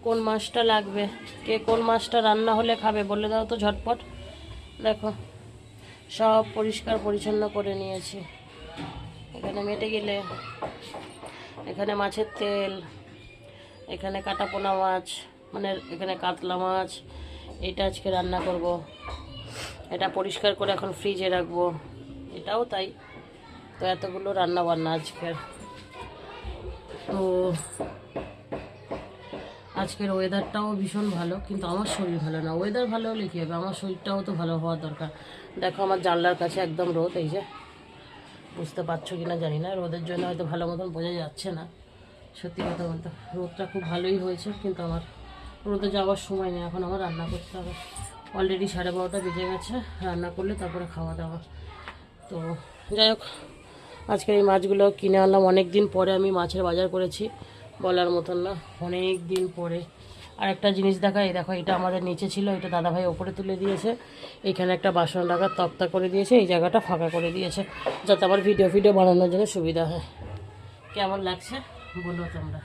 কোন মাছটা লাগবে, কে কোন মাছটা রান্না হলে খাবে বলে দাও তো ঝটপট। দেখো সব পরিষ্কার পরিচ্ছন্ন করে নিয়েছি। এখানে মেটে গেলে, এখানে মাছের তেল, এখানে কাটা পোনা মাছ, মানে এখানে কাতলা মাছ, এটা আজকে রান্না করব। এটা পরিষ্কার করে এখন ফ্রিজে রাখবো, এটাও তাই। তো এতগুলো রান্না বান্না আজকের। তো আজকের ওয়েদারটাও ভীষণ ভালো, কিন্তু আমার শরীর ভালো না। ওয়েদার ভালো হলে কী হবে, আমার শরীরটাও তো ভালো হওয়া দরকার। দেখো আমার জানলার কাছে একদম রোদ, এই যে বুঝতে পারছো কি না জানি না, রোদের জন্য হয়তো ভালো মতন বোঝা যাচ্ছে না। সত্যি কথা বলতে রোদটা খুব ভালোই হয়েছে, কিন্তু আমার রোদে যাওয়ার সময় নেই, এখন আমার রান্না করতে হবে। অলরেডি 12:30 বেজে গেছে, রান্না করলে তারপরে খাওয়া দাওয়া। তো যাই হোক, আজকের এই মাছগুলো কিনে আনলাম অনেক দিন পরে। আমি মাছের বাজার করেছি বলার মতন না, অনেক দিন পরে। আর একটা জিনিস দেখাই, দেখো এটা আমাদের নিচে ছিল, এটা দাদাভাই ওপরে তুলে দিয়েছে। এখানে একটা বাসন রাখার তক্তা করে দিয়েছে, এই জায়গাটা ফাঁকা করে দিয়েছে, যাতে আমার ভিডিও বানানোর জন্য সুবিধা হয়। কেমন লাগছে বলো তোমরা।